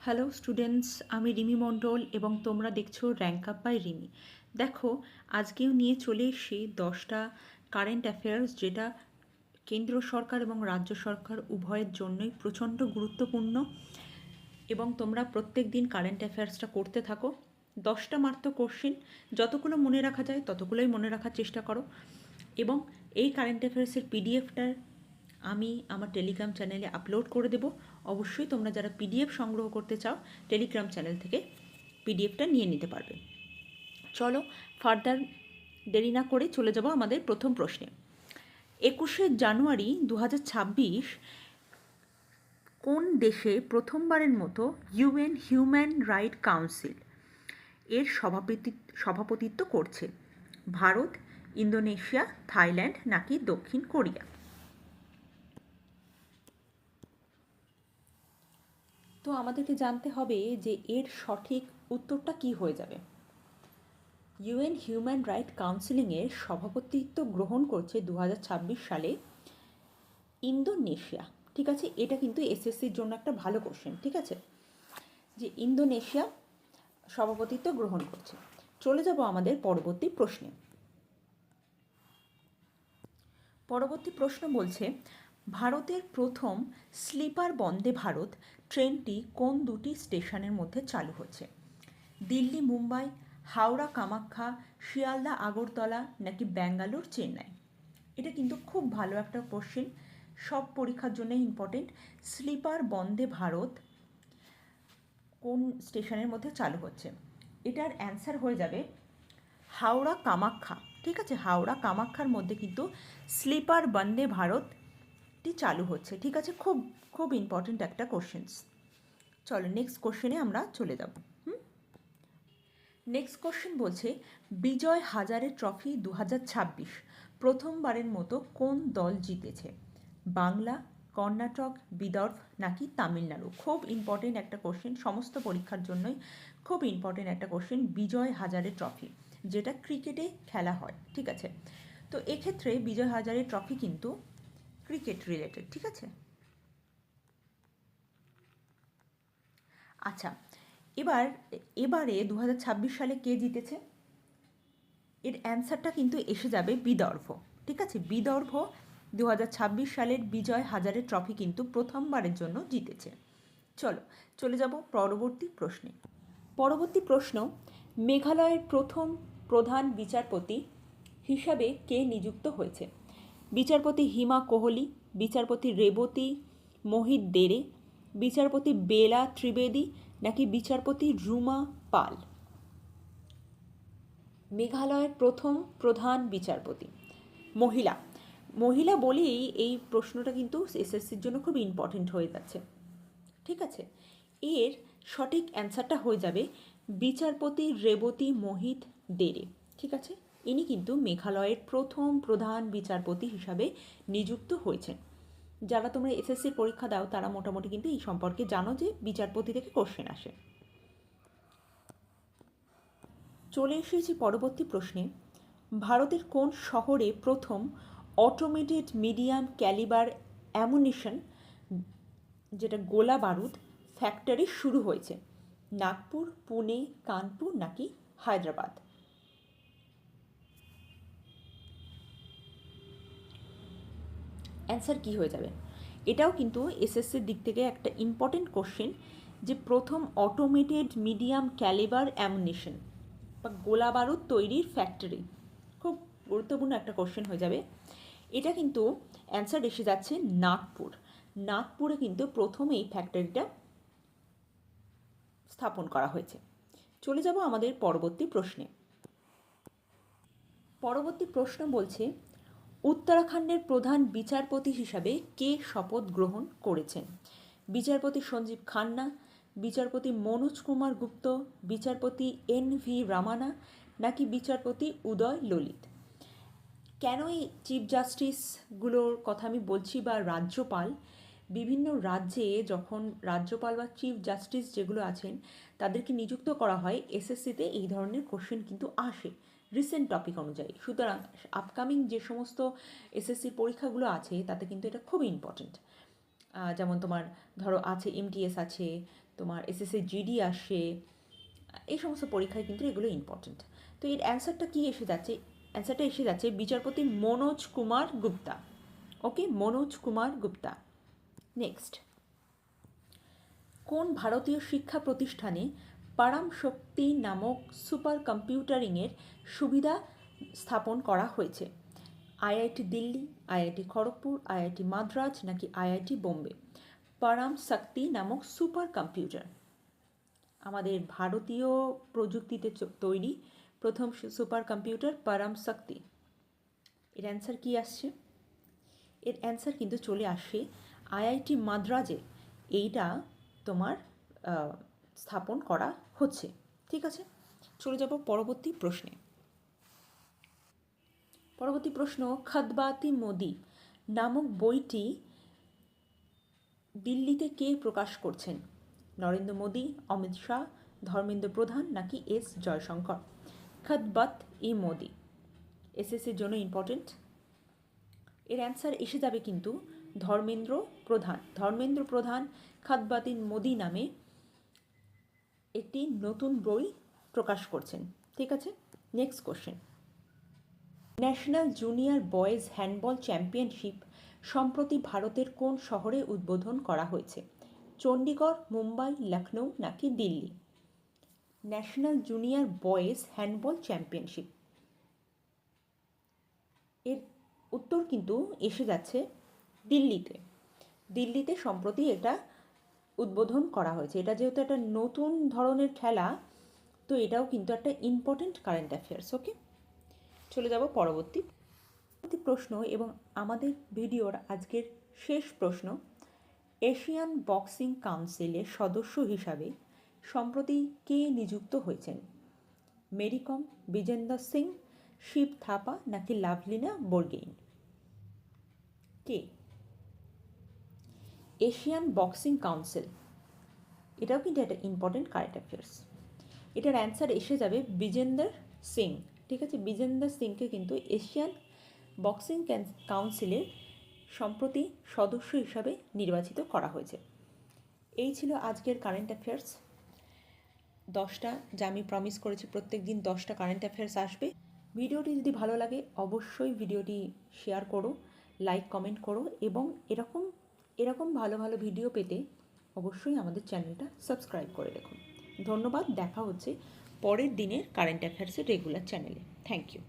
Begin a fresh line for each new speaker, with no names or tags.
Hello students, আমি রিমি মণ্ডল এবং তোমরা দেখছো র্যাঙ্ক আপ বাই রিমি। দেখো, আজকেও নিয়ে চলে এসেছি 10টা কারেন্ট অ্যাফেয়ার্স, যেটা কেন্দ্র সরকার এবং রাজ্য সরকার উভয়ের জন্যই প্রচণ্ড গুরুত্বপূর্ণ। এবং তোমরা প্রত্যেক দিন কারেন্ট অ্যাফেয়ার্সটা করতে থাকো। 10টা মাত্র কোশ্চেন, যতগুলো মনে রাখা যায় ততগুলোই মনে রাখার চেষ্টা করো। এবং এই কারেন্ট অ্যাফেয়ার্সের পিডিএফটার আমি আমার টেলিগ্রাম চ্যানেলে আপলোড করে দেব। অবশ্যই তোমরা যারা পিডিএফ সংগ্রহ করতে চাও, টেলিগ্রাম চ্যানেল থেকে পিডিএফটা নিয়ে নিতে পারবে। চলো, ফার্দার দেরি না করে চলে যাব আমাদের প্রথম প্রশ্নে। 21শে জানুয়ারি 2026 কোন দেশে প্রথমবারের মতো ইউএন হিউম্যান রাইট কাউন্সিল এর সভাপতিত্ব করছে? ভারত, ইন্দোনেশিয়া, থাইল্যান্ড নাকি দক্ষিণ কোরিয়া? তো আমাদেরকে জানতে হবে যে এর সঠিক উত্তরটা কি হয়ে যাবে। ইউএন হিউম্যান রাইট কাউন্সিলিংয়ের সভাপতিত্ব গ্রহণ করছে 2026 সালে ইন্দোনেশিয়া। ঠিক আছে, এটা কিন্তু এসএসসির জন্য একটা ভালো কোশ্চেন। ঠিক আছে, যে ইন্দোনেশিয়া সভাপতিত্ব গ্রহণ করছে। চলে যাব আমাদের পরবর্তী প্রশ্নে। পরবর্তী প্রশ্ন বলছে, ভারতের প্রথম স্লিপার বন্দে ভারত ট্রেনটি কোন দুটি স্টেশনের মধ্যে চালু হচ্ছে? দিল্লি মুম্বাই, হাওড়া কামাখ্যা, শিয়ালদা আগরতলা নাকি ব্যাঙ্গালোর চেন্নাই? এটা কিন্তু খুব ভালো একটা কোশ্চেন, সব পরীক্ষার জন্য ইম্পর্টেন্ট। স্লিপার বন্দে ভারত কোন স্টেশনের মধ্যে চালু হচ্ছে? এটার অ্যান্সার হয়ে যাবে হাওড়া কামাখ্যা। ঠিক আছে, হাওড়া কামাখ্যার মধ্যে কিন্তু স্লিপার বন্দে ভারতটি চালু হচ্ছে। ঠিক আছে, খুব খুব ইম্পর্টেন্ট একটা কোশ্চেন্স। চলো নেক্সট কোশ্চেনে আমরা চলে যাব। নেক্সট কোশ্চেন বলছে, বিজয় হাজারে ট্রফি 2026 প্রথমবারের মতো কোন দল জিতেছে? বাংলা, কর্ণাটক, বিদর্ভ নাকি তামিলনাড়ু? খুব ইম্পর্টেন্ট একটা কোশ্চেন, সমস্ত পরীক্ষার জন্যই খুব ইম্পর্টেন্ট একটা কোশ্চেন। বিজয় হাজারে ট্রফি, যেটা ক্রিকেটে খেলা হয়। ঠিক আছে, তো এক্ষেত্রে বিজয় হাজারে ট্রফি কিন্তু ক্রিকেট রিলেটেড। ঠিক আছে, আচ্ছা, এবারে 2026 সালে কে জিতেছে? এর অ্যান্সারটা কিন্তু এসে যাবে বিদর্ভ। ঠিক আছে, বিদর্ভ 2026 সালের বিজয় হাজারে ট্রফি কিন্তু প্রথমবারের জন্য জিতেছে। চলো চলে যাব পরবর্তী প্রশ্নে। পরবর্তী প্রশ্ন, মেঘালয়ের প্রথম প্রধান বিচারপতি হিসাবে কে নিযুক্ত হয়েছে? বিচারপতি হিমা কোহলি, বিচারপতি রেবতী মোহিত দেরে, বিচারপতি বেলা ত্রিবেদী নাকি বিচারপতি রুমা পাল? মেঘালয়ের প্রথম প্রধান বিচারপতি মহিলা। মহিলা বলেই এই প্রশ্নটা কিন্তু এসএসসির জন্য খুব ইম্পর্টেন্ট হয়ে যাচ্ছে। ঠিক আছে, এর সঠিক অ্যান্সারটা হয়ে যাবে বিচারপতি রেবতী মোহিত দেরে। ঠিক আছে, ইনি কিন্তু মেঘালয়ের প্রথম প্রধান বিচারপতি হিসাবে নিযুক্ত হয়েছেন। যারা তোমরা এসএসসির পরীক্ষা দাও তারা মোটামুটি কিন্তু এই সম্পর্কে জানো যে বিচারপতি থেকে কোশ্চেন আসে। চলে এসেছি পরবর্তী প্রশ্নে। ভারতের কোন শহরে প্রথম অটোমেটেড মিডিয়াম ক্যালিবার অ্যামুনিশন, যেটা গোলা বারুদ ফ্যাক্টরি শুরু হয়েছে? নাগপুর, পুনে, কানপুর নাকি হায়দ্রাবাদ? অ্যান্সার কি হয়ে যাবে? এটাও কিন্তু এসএসসির দিক থেকে একটা ইম্পর্টেন্ট কোশ্চেন, যে প্রথম অটোমেটেড মিডিয়াম ক্যালিবার অ্যামুনিশন বা গোলা বারুদ তৈরির ফ্যাক্টরি, খুব গুরুত্বপূর্ণ একটা কোশ্চেন হয়ে যাবে। এটা কিন্তু অ্যান্সার এসে যাচ্ছে নাগপুর। নাগপুরে কিন্তু প্রথম এই ফ্যাক্টরিটা স্থাপন করা হয়েছে। চলে যাব আমাদের পরবর্তী প্রশ্নে। পরবর্তী প্রশ্ন বলছে, উত্তরাখণ্ডের প্রধান বিচারপতি হিসাবে কে শপথ গ্রহণ করেছেন? বিচারপতি সঞ্জীব খান্না, বিচারপতি মনোজ কুমার গুপ্ত, বিচারপতি এন.ভি. রামানা নাকি বিচারপতি উদয় ললিত? কেন এই চিফ জাস্টিসগুলোর কথা আমি বলছি, বা রাজ্যপাল, বিভিন্ন রাজ্যে যখন রাজ্যপাল বা চিফ জাস্টিস যেগুলো আছেন তাদেরকে নিযুক্ত করা হয়, এসএসসিতে এই ধরনের কোশ্চেন কিন্তু আসে রিসেন্ট টপিক অনুযায়ী। সুতরাং আপকামিং যে সমস্ত এসএসসির পরীক্ষাগুলো আছে তাতে কিন্তু এটা খুব ইম্পর্ট্যান্ট। যেমন তোমার ধরো আছে এমটিএস আছে, তোমার এসএসসি জিডি আসে, এই সমস্ত পরীক্ষায় কিন্তু এগুলো ইম্পর্ট্যান্ট। তো এর অ্যান্সারটা কী এসে যাচ্ছে? অ্যান্সারটা এসে যাচ্ছে বিচারপতি মনোজ কুমার গুপ্তা। ওকে, মনোজ কুমার গুপ্তা। নেক্সট, কোন ভারতীয় শিক্ষা প্রতিষ্ঠানে পারাম শক্তি নামক সুপার কম্পিউটারিংয়ের সুবিধা স্থাপন করা হয়েছে? IIT Delhi, IIT Kharagpur, IIT Madras নাকি আইআইটি বোম্বে? পারাম শক্তি নামক সুপার কম্পিউটার আমাদের ভারতীয় প্রযুক্তিতে তৈরি প্রথম সুপার কম্পিউটার পারাম শক্তি। এর অ্যান্সার কী আসছে? এর অ্যান্সার কিন্তু চলে আসে আইআইটি মাদ্রাজে এইটা তোমার স্থাপন করা হচ্ছে। ঠিক আছে, চলে যাব পরবর্তী প্রশ্নে। পরবর্তী প্রশ্ন, খতবাতি মোদি নামক বইটি দিল্লিতে কে প্রকাশ করছেন? নরেন্দ্র মোদি, অমিত শাহ, ধর্মেন্দ্র প্রধান নাকি এস জয়শঙ্কর? খতবাত ই মোদি এসএসসির জন্য ইম্পর্টেন্ট। এর অ্যান্সার এসে যাবে কিন্তু ধর্মেন্দ্র প্রধান। ধর্মেন্দ্র প্রধান খতবাত ই মোদি নামে একটি নতুন বই প্রকাশ করছেন। ঠিক আছে, next question. National junior boys handball championship সম্প্রতি ভারতের কোন শহরে উদ্বোধন করা হয়েছে? চণ্ডীগড়, মুম্বাই, লখনৌ নাকি Delhi? National junior boys handball championship এর উত্তর কিন্তু এসে যাচ্ছে দিল্লিতে। দিল্লিতে সম্প্রতি এটা উদ্বোধন করা হয়েছে। এটা যেহেতু একটা নতুন ধরনের খেলা, তো এটাও কিন্তু একটা ইম্পর্টেন্ট কারেন্ট অ্যাফেয়ার্স। ওকে, চলে যাব পরবর্তী প্রশ্ন এবং আমাদের ভিডিওর আজকের শেষ প্রশ্ন। এশিয়ান বক্সিং কাউন্সিলের সদস্য হিসাবে সম্প্রতি কে নিযুক্ত হয়েছেন? মেরি কম, বিজেন্দর সিং, শিব থাপা নাকি লাভলিনা বোরগোহেন? কে? এশিয়ান বক্সিং কাউন্সিল, এটাও কিন্তু একটা ইম্পর্টেন্ট কারেন্ট অ্যাফেয়ার্স। এটার অ্যান্সার এসে যাবে বিজেন্দর সিং। ঠিক আছে, বিজেন্দর সিংকে কিন্তু এশিয়ান বক্সিং কাউন্সিলের সম্প্রতি সদস্য হিসাবে নির্বাচিত করা হয়েছে। এই ছিল আজকের কারেন্ট অ্যাফেয়ার্স 10টা, যা আমি প্রমিস করেছি প্রত্যেক দিন 10টা কারেন্ট অ্যাফেয়ার্স আসবে। ভিডিওটি যদি ভালো লাগে অবশ্যই ভিডিওটি শেয়ার করো, লাইক কমেন্ট করো এবং এরকম ভালো ভালো ভিডিও পেতে অবশ্যই আমাদের চ্যানেলটা সাবস্ক্রাইব করে রাখুন। ধন্যবাদ, দেখা হচ্ছে পরের দিনের কারেন্ট অ্যাফেয়ার্সের রেগুলার চ্যানেলে। Thank you.